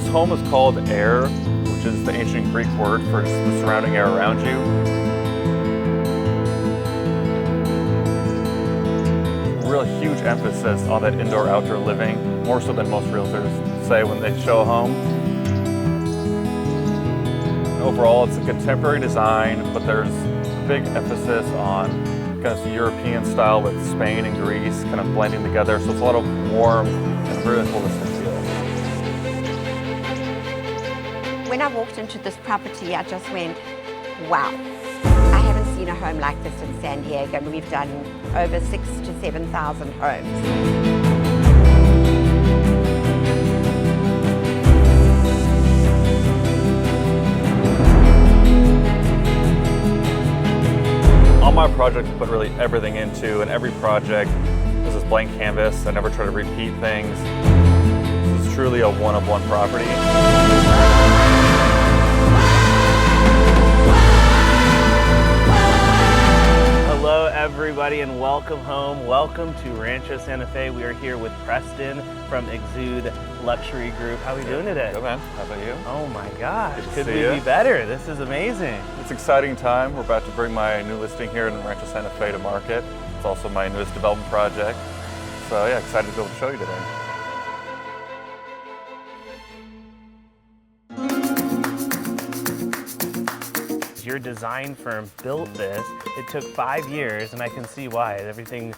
home is called air, which is the ancient Greek word for just the surrounding air around you. Real huge emphasis on that indoor-outdoor living, more so than most realtors say when they show a home. Overall, it's a contemporary design, but there's a big emphasis on kind of European style with Spain and Greece kind of blending together, so it's a lot of warm and really holistic feel. When I walked into this property, I just went, wow. I haven't seen a home like this in San Diego, and we've done over 6,000 to 7,000 homes. On my project, I put really everything into, and every project is this blank canvas. I never try to repeat things. This is truly a one-of-one property. Hello everybody and welcome home. Welcome to Rancho Santa Fe. We are here with Preston from Exude Luxury Group. How are we doing today? Good, man. How about you? Oh my gosh, could we you. be better? This is amazing. It's an exciting time. We're about to bring my new listing here in Rancho Santa Fe to market. It's also my newest development project. So yeah, excited to be able to show you today. Your design firm built this. It took 5 years, and I can see why. Everything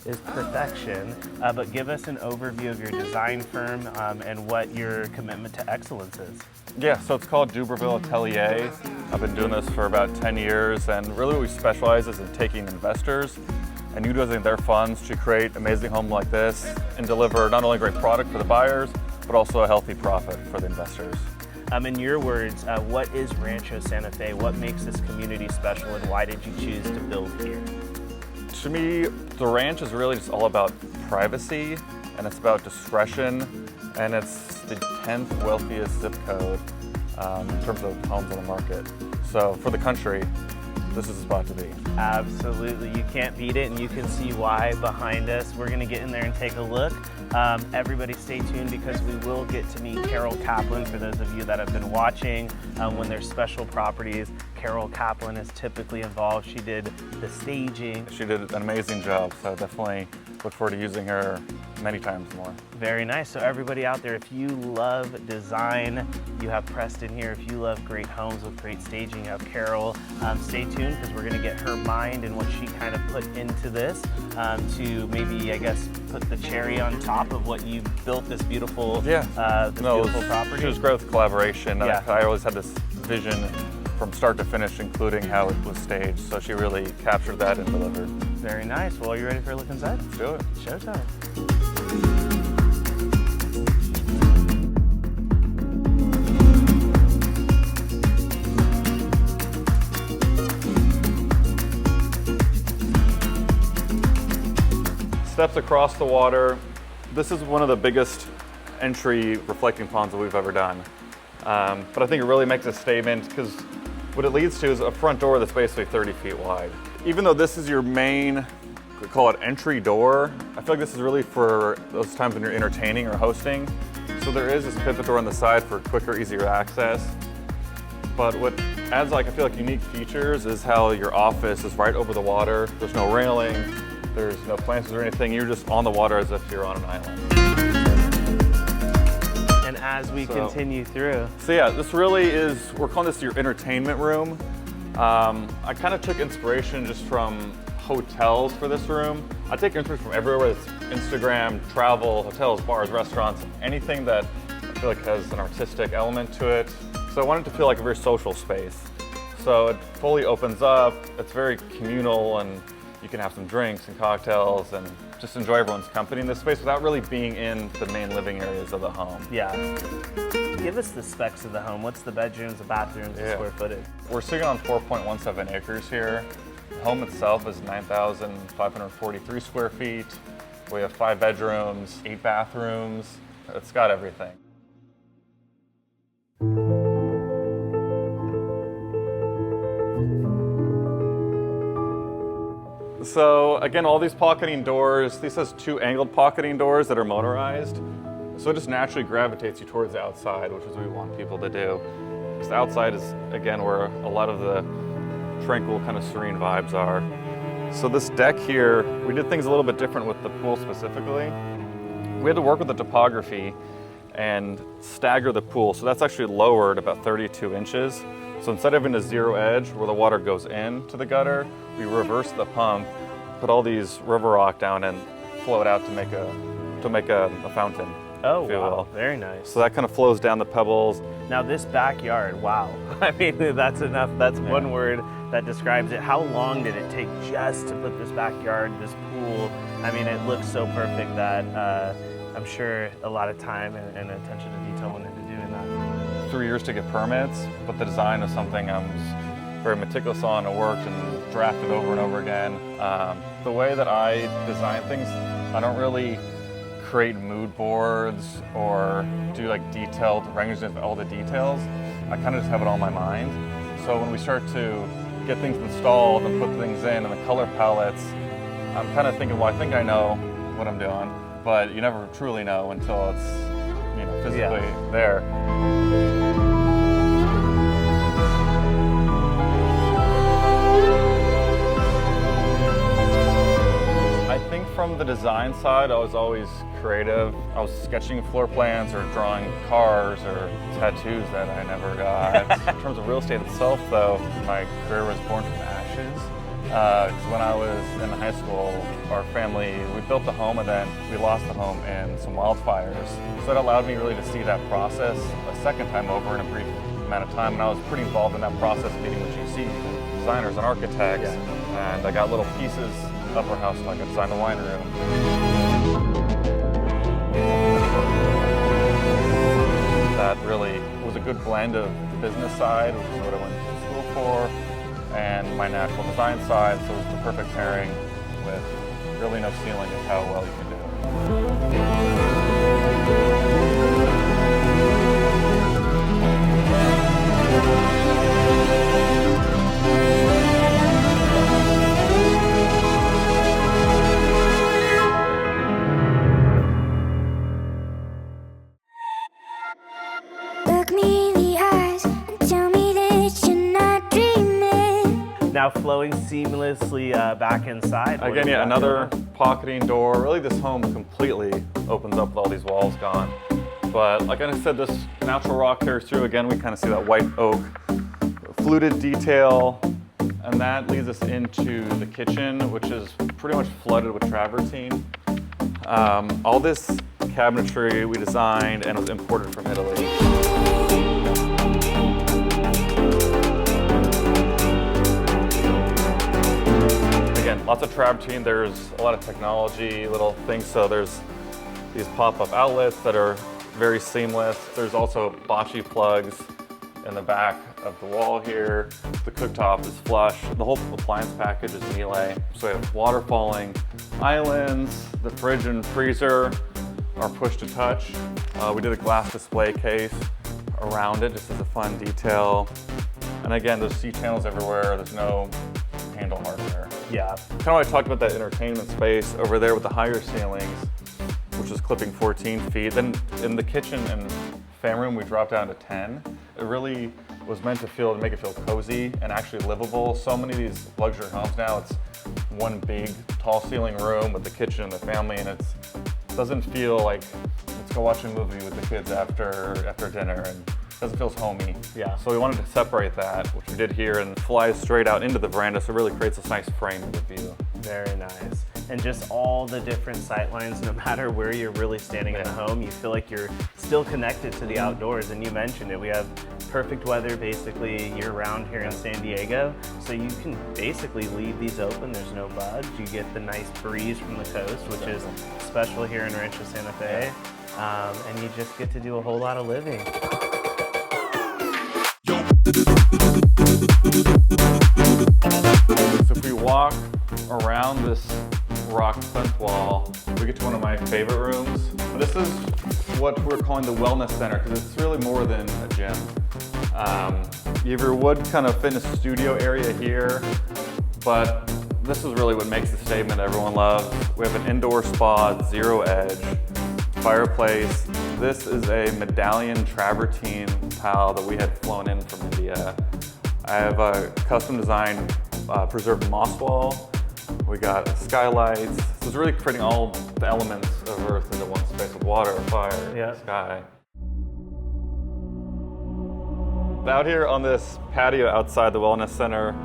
is perfection. But give us an overview of your design firm and what your commitment to excellence is. Yeah, so it's called Duberville Atelier. I've been doing this for about 10 years, and really what we specialize is in taking investors and utilizing their funds to create amazing homes like this and deliver not only a great product for the buyers, but also a healthy profit for the investors. In your words, what is Rancho Santa Fe? What makes this community special, and why did you choose to build here? To me, the ranch is really just all about privacy, and it's about discretion, and it's the 10th wealthiest zip code in terms of homes on the market. So for the country, this is the spot to be. Absolutely, you can't beat it, and you can see why behind us. We're gonna get in there and take a look. Everybody stay tuned because we will get to meet Carol Kaplan. For those of you that have been watching, when there's special properties, Carol Kaplan is typically involved. She did the staging. She did an amazing job, so definitely look forward to using her many times more. Very nice. So everybody out there, if you love design, you have Preston here. If you love great homes with great staging, you have Carol. Stay tuned because we're gonna get her mind and what she kind of put into this to maybe, I guess, put the cherry on top of what you built this beautiful, beautiful property. She was great with collaboration. Yeah. I always had this vision from start to finish, including how it was staged. So she really captured that and delivered. Very nice. Well, are you ready for a look inside? Let's do it. Showtime. Steps across the water. This is one of the biggest entry reflecting ponds that we've ever done. But I think it really makes a statement because what it leads to is a front door that's basically 30 feet wide. Even though this is your main, we call it entry door, I feel like this is really for those times when you're entertaining or hosting. So there is this pivot door on the side for quicker, easier access. But what adds I feel like unique features is how your office is right over the water. There's no railing, there's no planters or anything. You're just on the water as if you're on an island. And as we continue through. So yeah, this really is, we're calling this your entertainment room. I kind of took inspiration just from hotels for this room. I take inspiration from everywhere. It's Instagram, travel, hotels, bars, restaurants, anything that I feel like has an artistic element to it. So I wanted to feel like a very social space. So it fully opens up, it's very communal, and you can have some drinks and cocktails and just enjoy everyone's company in this space without really being in the main living areas of the home. Yeah. Give us the specs of the home. What's the bedrooms, the bathrooms, the square footage? We're sitting on 4.17 acres here. The home itself is 9,543 square feet. We have 5 bedrooms, 8 bathrooms. It's got everything. So again, all these pocketing doors, this has 2 angled pocketing doors that are motorized. So it just naturally gravitates you towards the outside, which is what we want people to do. Because the outside is, again, where a lot of the tranquil, kind of serene vibes are. So this deck here, we did things a little bit different with the pool specifically. We had to work with the topography and stagger the pool. So that's actually lowered about 32 inches. So instead of having a zero edge where the water goes into the gutter, we reverse the pump, put all these river rock down and flow it out to make a fountain. Oh, if you wow, will. very nice. So that kind of flows down the pebbles. Now this backyard, wow. I mean, that's enough. That's one word that describes it. How long did it take just to put this backyard, this pool? I mean, it looks so perfect that I'm sure a lot of time and attention to detail went into doing that. 3 years to get permits, but the design is something I was very meticulous on. It worked and drafted over and over again. The way that I design things, I don't really create mood boards or do like detailed renderings of all the details. I kind of just have it all in my mind. So when we start to get things installed and put things in and the color palettes, I'm kind of thinking, well, I think I know what I'm doing, but you never truly know until it's, you know, physically there. I think from the design side, I was always creative. I was sketching floor plans or drawing cars or tattoos that I never got. In terms of real estate itself, though, my career was born from ashes. 'Cause when I was in high school, our family, we built the home and then we lost the home in some wildfires. So it allowed me really to see that process a second time over in a brief amount of time. And I was pretty involved in that process, meeting with GCs, designers and architects. And I got little pieces of our house, like I designed the wine room. That really was a good blend of the business side, which is what I went to school for, and my natural design side, so it was the perfect pairing with really no ceiling of how well you can do Look me in the eyes and tell me that you're not dreaming. Now flowing seamlessly back inside. What Again, is yeah, that another doing? pocketing door. Really, this home completely opens up with all these walls gone. But like I said, this natural rock carries through. Again, we kind of see that white oak fluted detail. And that leads us into the kitchen, which is pretty much flooded with travertine. All this cabinetry we designed and was imported from Italy. Again, lots of travertine. There's a lot of technology, little things. So there's these pop-up outlets that are very seamless. There's also bocce plugs in the back of the wall here. The cooktop is flush. The whole appliance package is Miele. So we have water falling islands. The fridge and freezer are push to touch. We did a glass display case around it just as a fun detail. And again, there's C-channels everywhere. There's no handle hardware. Yeah. Kind of what I talked about, that entertainment space over there with the higher ceilings, which is clipping 14 feet. Then in the kitchen and family room, we dropped down to 10. It really was meant to make it feel cozy and actually livable. So many of these luxury homes now, it's one big tall ceiling room with the kitchen and the family, and it doesn't feel like let's go watch a movie with the kids after dinner, and it doesn't feel as homey. Yeah. So we wanted to separate that, which we did here, and fly straight out into the veranda, so it really creates this nice frame of the view. Very nice. And just all the different sight lines, no matter where you're really standing in the home, you feel like you're still connected to the outdoors. And you mentioned it, we have perfect weather basically year-round here in San Diego. So you can basically leave these open, there's no budge. You get the nice breeze from the coast, which is special here in Rancho Santa Fe. And you just get to do a whole lot of living. So if we walk around this rock plinth wall, we get to one of my favorite rooms. This is what we're calling the wellness center, because it's really more than a gym. You have your wood kind of fitness studio area here, but this is really what makes the statement everyone loves. We have an indoor spa, zero edge, fireplace, This is a medallion travertine tile that we had flown in from India. I have a custom designed preserved moss wall. We got skylights. So it's really creating all the elements of Earth into one space with water, fire, sky. Out here on this patio outside the Wellness Center,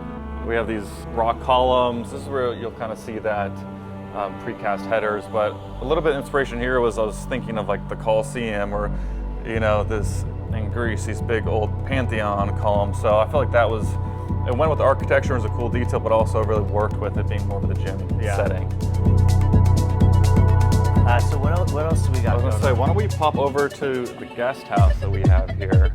we have these rock columns. This is where you'll kind of see that precast headers, but a little bit of inspiration here was I was thinking of like the Colosseum or, you know, this in Greece, these big old Pantheon columns. So I feel like that was, it went with the architecture, it was a cool detail, but also really worked with it being more of the gym setting. So what else do we got? I was going to say, why don't we pop over to the guest house that we have here.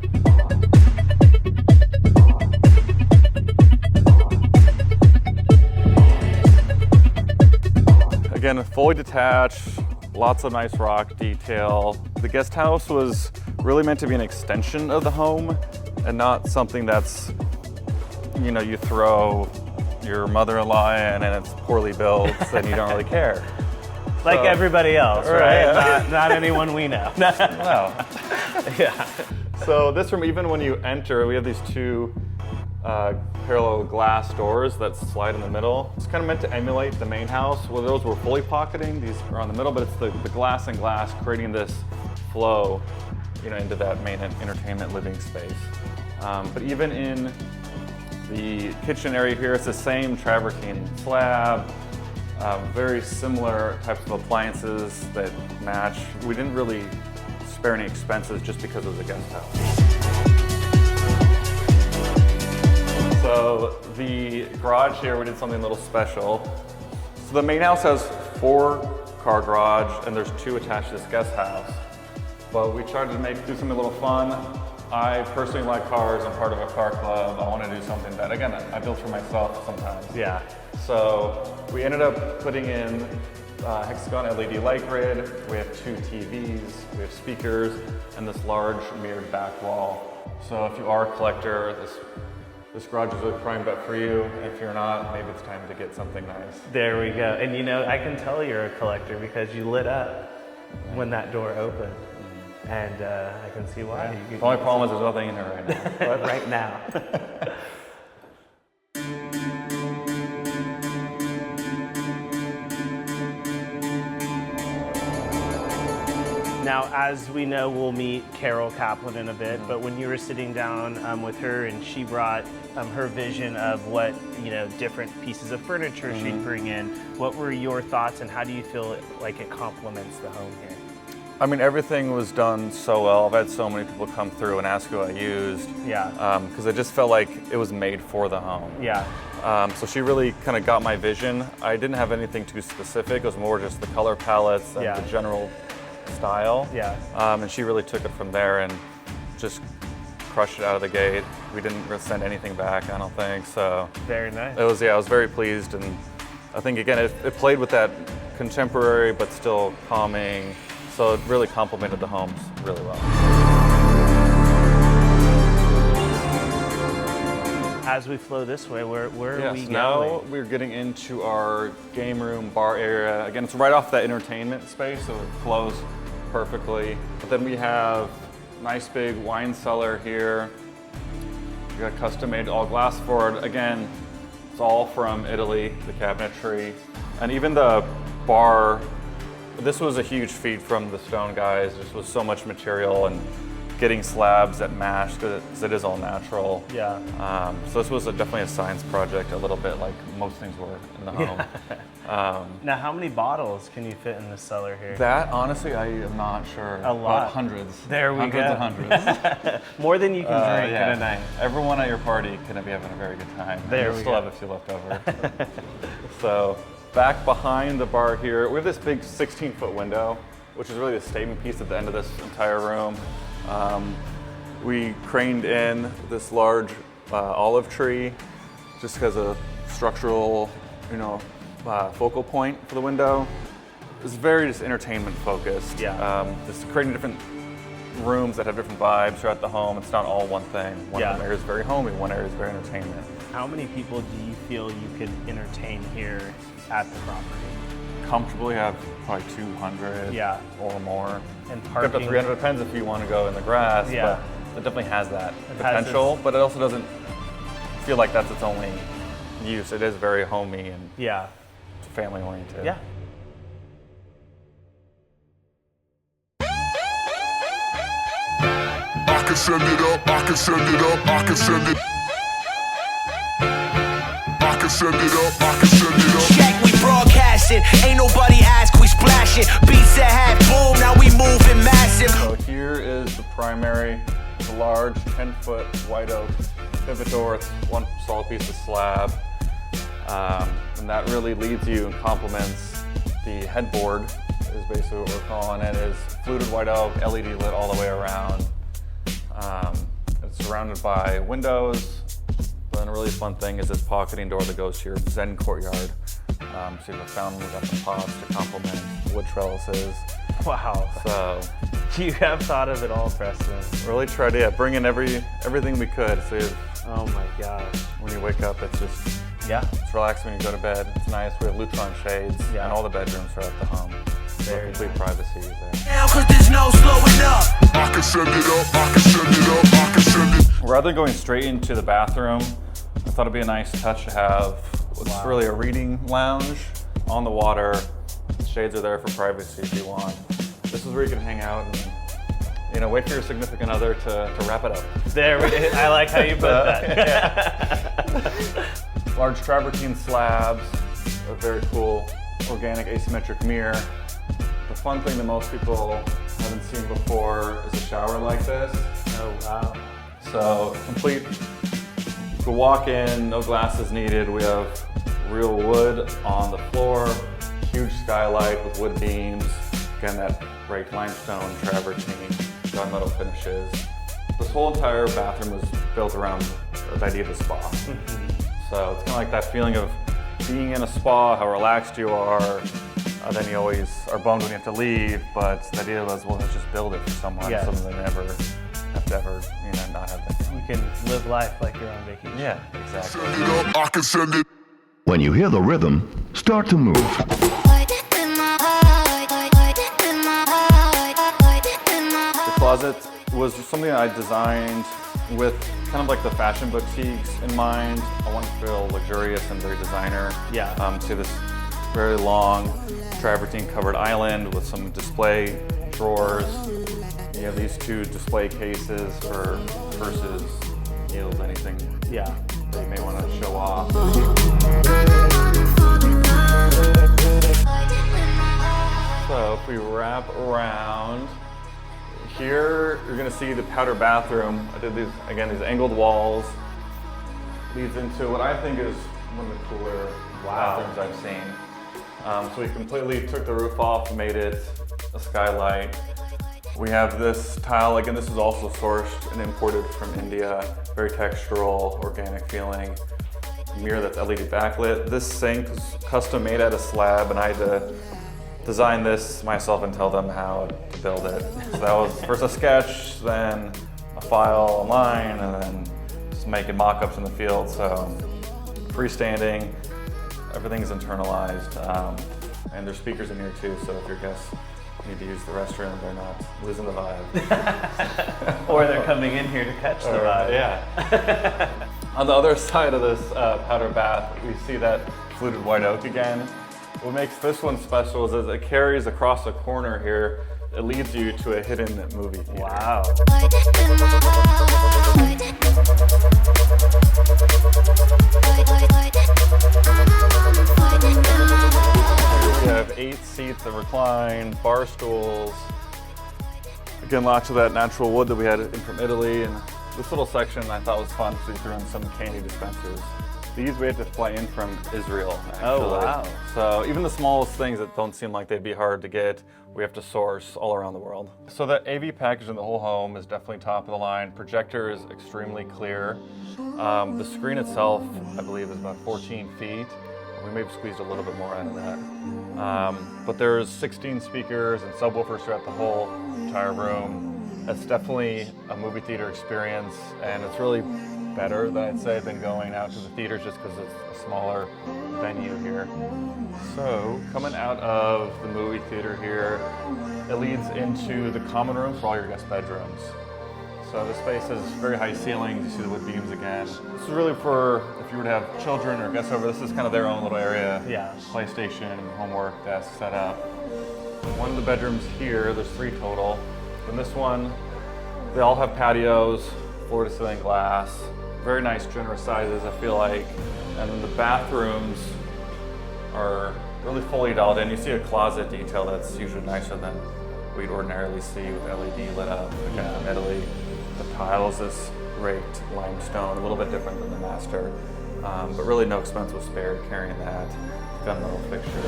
Again, fully detached, lots of nice rock detail. The guest house was really meant to be an extension of the home and not something that's, you know, you throw your mother-in-law in and it's poorly built and you don't really care. Like everybody else, right? Not anyone we know. No. Yeah. So this room, even when you enter, we have these two parallel glass doors that slide in the middle. It's kind of meant to emulate the main house. Well, those were fully pocketing. These are on the middle, but it's the glass and glass creating this flow, you know, into that main entertainment living space. But even in the kitchen area here, it's the same travertine slab, very similar types of appliances that match. We didn't really spare any expenses just because it was a guest house. So the garage here, we did something a little special. So the main house has 4-car garage and there's 2 attached to this guest house. But we tried to do something a little fun. I personally like cars, I'm part of a car club. I want to do something that, again, I built for myself sometimes. Yeah. So we ended up putting in hexagon LED light grid. We have 2 TVs, we have speakers, and this large mirrored back wall. So if you are a collector, this garage is really primed up for you. If you're not, maybe it's time to get something nice. There we go. And you know, I can tell you're a collector because you lit up when that door opened. And I can see why. The only problem is there's nothing in here right now. But right now. Now, as we know, we'll meet Carol Kaplan in a bit, but when you were sitting down with her and she brought her vision of what, you know, different pieces of furniture she'd bring in, what were your thoughts and how do you feel like it complements the home here? I mean, everything was done so well. I've had so many people come through and ask who I used. Yeah. Because I just felt like it was made for the home. Yeah. So she really kind of got my vision. I didn't have anything too specific. It was more just the color palettes and the general style. Yeah. And she really took it from there and just crushed it out of the gate. We didn't really send anything back, I don't think. So very nice. It was, I was very pleased, and I think again it played with that contemporary but still calming. So it really complemented the homes really well. As we flow this way, where are we going? Now we're getting into our game room, bar area. Again, it's right off that entertainment space, so it flows perfectly. But then we have nice big wine cellar here. We got custom made all glass for it. Again, it's all from Italy, the cabinetry. And even the bar, this was a huge feat from the stone guys. There was so much material and getting slabs that matched because it is all natural. Yeah. So this was definitely a science project, a little bit like most things were in the home. Now, how many bottles can you fit in the cellar here? That, honestly, I am not sure. A lot. But hundreds. There we go. Hundreds and hundreds. More than you can drink in a night. Everyone at your party can be having a very good time. There we still go. have a few left over. So back behind the bar here, we have this big 16-foot window, which is really the statement piece at the end of this entire room. We craned in this large olive tree just as a structural, focal point for the window. It's very just entertainment focused. Yeah. Just creating different rooms that have different vibes throughout the home. It's not all one thing. One area is very homey, one area is very entertainment. How many people do you feel you could entertain here at the property? comfortably have probably 200 Yeah. or more. And Up to parking. 300 depends if you want to go in the grass, Yeah. but it definitely has that has potential, but it also doesn't feel like that's its only use. It is very homey and Yeah. family oriented. Yeah. I can send it up, I can send it up, I can send it. I can send it up, I can send it up. Check, we broadcasting. Ain't nobody ask, we splashing. Beats that have boom, now we moving massive. So here is the primary, the large 10-foot white oak pivot door. It's one solid piece of slab. And that really leads you and complements the headboard, is basically what we're calling it, is fluted white oak, LED lit all the way around. It's surrounded by windows. But then a really fun thing is this pocketing door that goes to your Zen courtyard. So you have a fountain, we've got some pots to complement wood trellises. Wow. So You have thought of it all, Preston. really tried to bring in everything we could. So Oh my gosh. when you wake up, it's just Yeah. it's relaxing when you go to bed. It's nice. We have Lutron shades Yeah. and all the bedrooms are at the home. So Very complete privacy is there. Now, cause there's no slowing up. I can send it up, I can send it up, I can send it. Rather than going straight into the bathroom, I thought it'd be a nice touch to have what's really a reading lounge on the water. Shades are there for privacy if you want. This is where you can hang out and wait for your significant other to wrap it up. There we go. I like how you put that. Large travertine slabs, a very cool organic asymmetric mirror. The fun thing that most people haven't seen before is a shower like this. Oh wow. So complete, you can walk in, no glasses needed. We have real wood on the floor, huge skylight with wood beams. Again, that raked limestone, travertine, gunmetal finishes. This whole entire bathroom was built around the idea of a spa. So it's kind of like that feeling of being in a spa, how relaxed you are. Then you always are bummed when you have to leave, but the idea was, well, let's just build it for someone Yes. so that they never have to ever, not have that. You can live life like you're on vacation. Yeah, exactly. Send it up, I can send it. When you hear the rhythm, start to move. The closet was something I designed with kind of like the fashion boutiques in mind. I want to feel luxurious and very designer. Yeah. So this very long travertine covered island with some display drawers. You have these two display cases for purses, heels, anything Yeah. that you may want to show off. So if we wrap around, here you're gonna see the powder bathroom. I did these angled walls. Leads into what I think is one of the cooler bathrooms I've seen. So we completely took the roof off, made it a skylight. We have this tile, again, this is also sourced and imported from India. Very textural, organic feeling. Mirror that's LED backlit. This sink was custom made out of slab, and I had to design this myself and tell them how to build it. So that was first a sketch, then a file online, and then just making mock-ups in the field. So freestanding, everything's internalized, and there's speakers in here too, so if your guests need to use the restroom, they're not losing the vibe. Or they're coming in here to catch the vibe. Yeah. On the other side of this powder bath, we see that fluted white oak again. What makes this one special is as it carries across the corner here, it leads you to a hidden movie theater. Wow. We have 8 seats that recline, bar stools. Again, lots of that natural wood that we had in from Italy. And this little section I thought was fun because we threw in some candy dispensers. These we had to fly in from Israel, actually. Oh, wow. So even the smallest things that don't seem like they'd be hard to get, we have to source all around the world. So the AV package in the whole home is definitely top of the line. Projector is extremely clear. The screen itself, I believe, is about 14 feet. We maybe squeezed a little bit more out of that. But there's 16 speakers and subwoofers throughout the whole entire room. It's definitely a movie theater experience, and it's really better than I'd say than going out to the theaters just because it's a smaller venue here. So coming out of the movie theater here, it leads into the common room for all your guest bedrooms. So the space has very high ceilings. You see the wood beams again. This is really for if you were to have children or guests over. This is kind of their own little area. Yeah. PlayStation, homework, desk set up. One of the bedrooms here, there's 3 total. In this one, they all have patios, floor to ceiling glass. Very nice, generous sizes, I feel like. And then the bathrooms are really fully dialed in. You see a closet detail that's usually nicer than we'd ordinarily see with LED lit up. Again, from Italy. The tiles is raked limestone, a little bit different than the master, but really no expense was spared carrying that gunmetal fixture.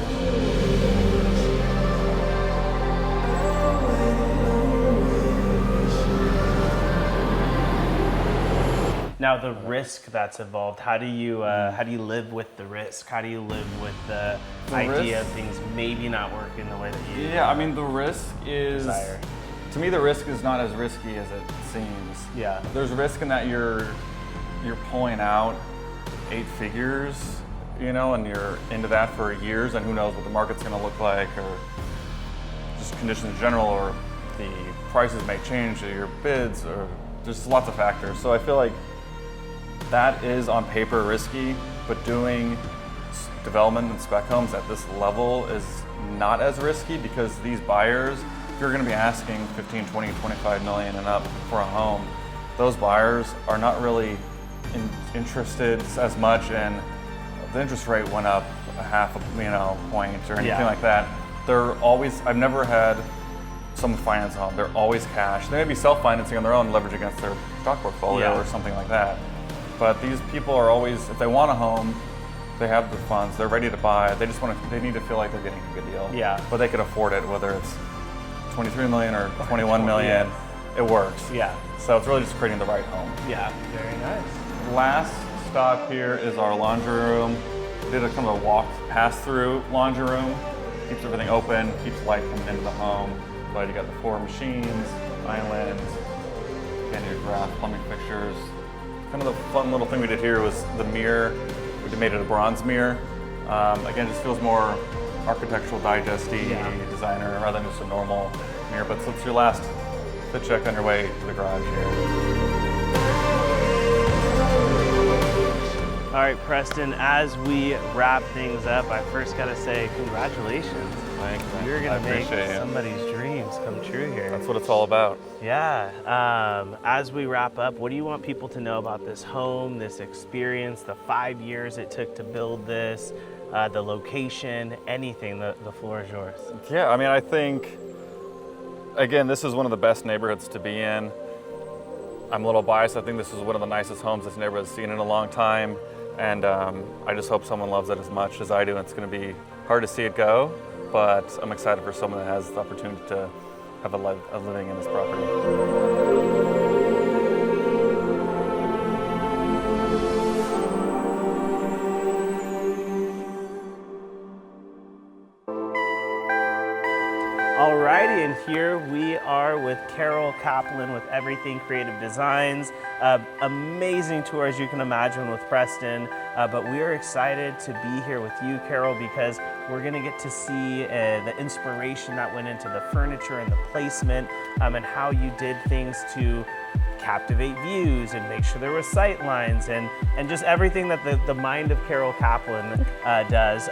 Now the risk that's involved, how do you live with the risk? How do you live with the idea of things maybe not working the way that you Yeah, I mean the risk is, desire? to me the risk is not as risky as it seems. Yeah. There's risk in that you're pulling out 8 figures, you know, and you're into that for years, and who knows what the market's gonna look like, or just conditions in general, or the prices may change, or your bids, or there's lots of factors. So I feel like that is on paper risky, but doing development and spec homes at this level is not as risky because these buyers, if you're gonna be asking 15, 20, 25 million and up for a home, those buyers are not really interested as much in the interest rate went up a half point or anything like that. They're always, I've never had someone finance a home. They're always cash. They may be self-financing on their own, leverage against their stock portfolio or something like that. But these people are always, if they want a home, they have the funds, they're ready to buy. They just they need to feel like they're getting a good deal. Yeah. But they could afford it, whether it's 23 million or 21 million, it works. Yeah. So it's really just creating the right home. Yeah, very nice. Last stop here is our laundry room. We did a kind of a walk pass-through laundry room. Keeps everything open, keeps light coming into the home. But you got the 4 machines, islands, and your draft plumbing fixtures. Kind of the fun little thing we did here was the mirror. We made it a bronze mirror. Again, just feels more architectural digest-y, designer, rather than just a normal mirror. But so it's your last fit check on your way to the garage here. All right, Preston, as we wrap things up, I first gotta say congratulations. Thanks, man. You're I gonna make appreciate it. somebody's dreams come true here. That's what it's all about. Yeah. As we wrap up, what do you want people to know about this home, this experience, the 5 years it took to build this, the location, anything? The floor is yours. Yeah, I mean, I think, again, this is one of the best neighborhoods to be in. I'm a little biased. I think this is one of the nicest homes this neighborhood's seen in a long time. And I just hope someone loves it as much as I do. It's going to be hard to see it go, but I'm excited for someone that has the opportunity to have a living in this property. Alrighty, and here we are with Carol Kaplan with Everything Creative Designs. Amazing tour, as you can imagine, with Preston. But we are excited to be here with you, Carol, because we're going to get to see the inspiration that went into the furniture and the placement, and how you did things to captivate views and make sure there were sight lines and just everything that the mind of Carol Kaplan does.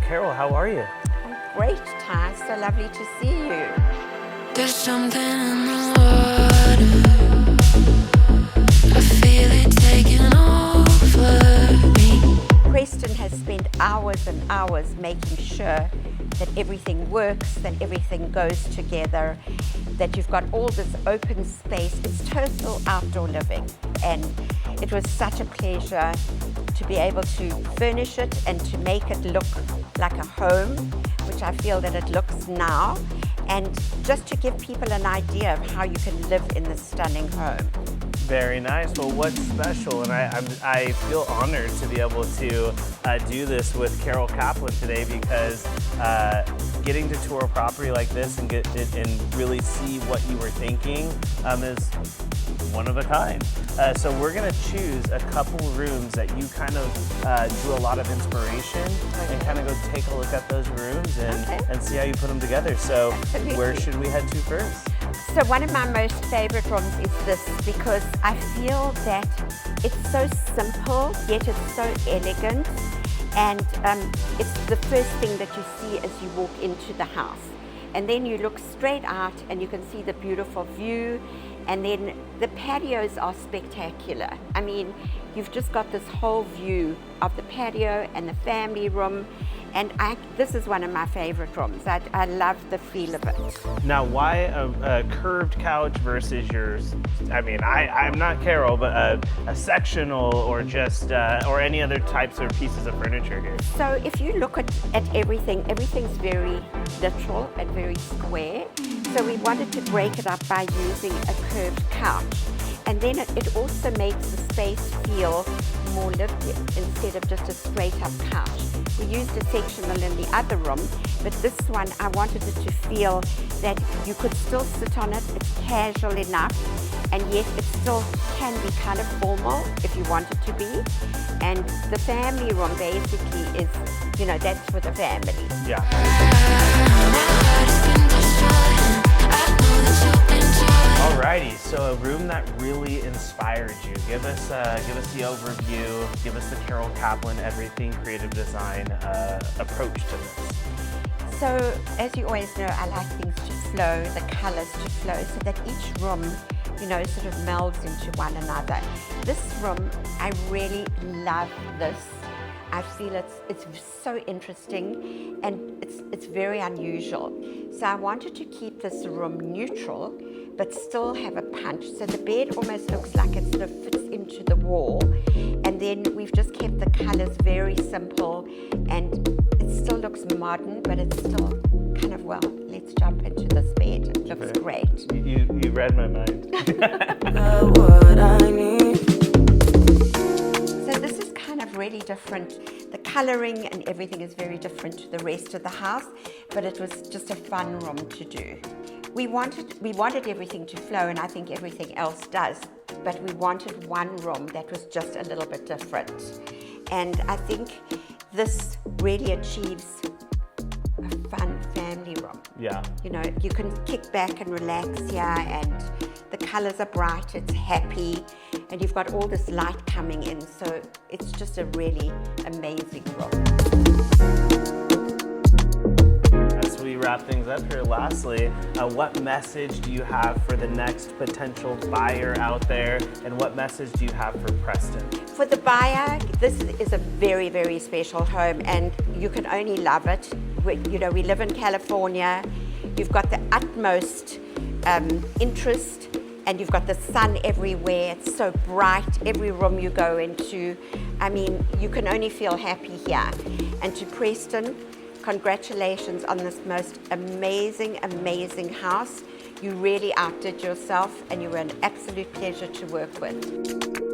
Carol, how are you? Great, Ty. So lovely to see you. There's something in the water. I feel it taking over me. Preston has spent hours and hours making sure that everything works, that everything goes together, that you've got all this open space. It's total outdoor living. And it was such a pleasure to be able to furnish it and to make it look like a home, which I feel that it looks now, and just to give people an idea of how you can live in this stunning home. Very nice. Well, what's special? And I feel honored to be able to do this with Carol Kaplan today, because getting to tour a property like this and really see what you were thinking is one of a kind. So we're gonna choose a couple rooms that you kind of drew a lot of inspiration and kind of go take a look at those rooms and see how you put them together. So where should we head to first? So one of my most favorite rooms is this because I feel that it's so simple, yet it's so elegant. And it's the first thing that you see as you walk into the house. And then you look straight out and you can see the beautiful view. And then the patios are spectacular. I mean, you've just got this whole view of the patio and the family room. And this is one of my favorite rooms. I love the feel of it. Now, why a curved couch versus yours? I mean, I'm not Carol, but a sectional or just, or any other types or pieces of furniture here? So if you look at everything, everything's very literal and very square. So we wanted to break it up by using a curved couch. And then it also makes the space feel more lived in instead of just a straight up couch. We used a sectional in the other room, but this one I wanted it to feel that you could still sit on it, it's casual enough, and yet it still can be kind of formal if you want it to be. And the family room basically is, you know, that's for the family. Yeah. Alrighty, so a room that really inspired you. Give us the overview. Give us the Carol Kaplan Everything Creative Design approach to this. So, as you always know, I like things to flow, the colors to flow, so that each room, you know, sort of melds into one another. This room, I really love this. I feel it's so interesting and it's very unusual. So I wanted to keep this room neutral, but still have a punch. So the bed almost looks like it sort of fits into the wall. And then we've just kept the colors very simple and it still looks modern, but it's still kind of, well, let's jump into this bed. It looks great. You read my mind. What I need. So this is kind of really different. The coloring and everything is very different to the rest of the house, but it was just a fun room to do. We wanted everything to flow, and I think everything else does, but we wanted one room that was just a little bit different. And I think this really achieves a fun family room. Yeah. You know, you can kick back and relax here, and the colors are bright, it's happy, and you've got all this light coming in, so it's just a really amazing room. As we wrap things up here, lastly, what message do you have for the next potential buyer out there, and what message do you have for Preston? For the buyer, this is a very, very special home, and you can only love it. We live in California. You've got the utmost interest, and you've got the sun everywhere. It's so bright, every room you go into. I mean, you can only feel happy here. And to Preston, congratulations on this most amazing, amazing house. You really outdid yourself, and you were an absolute pleasure to work with.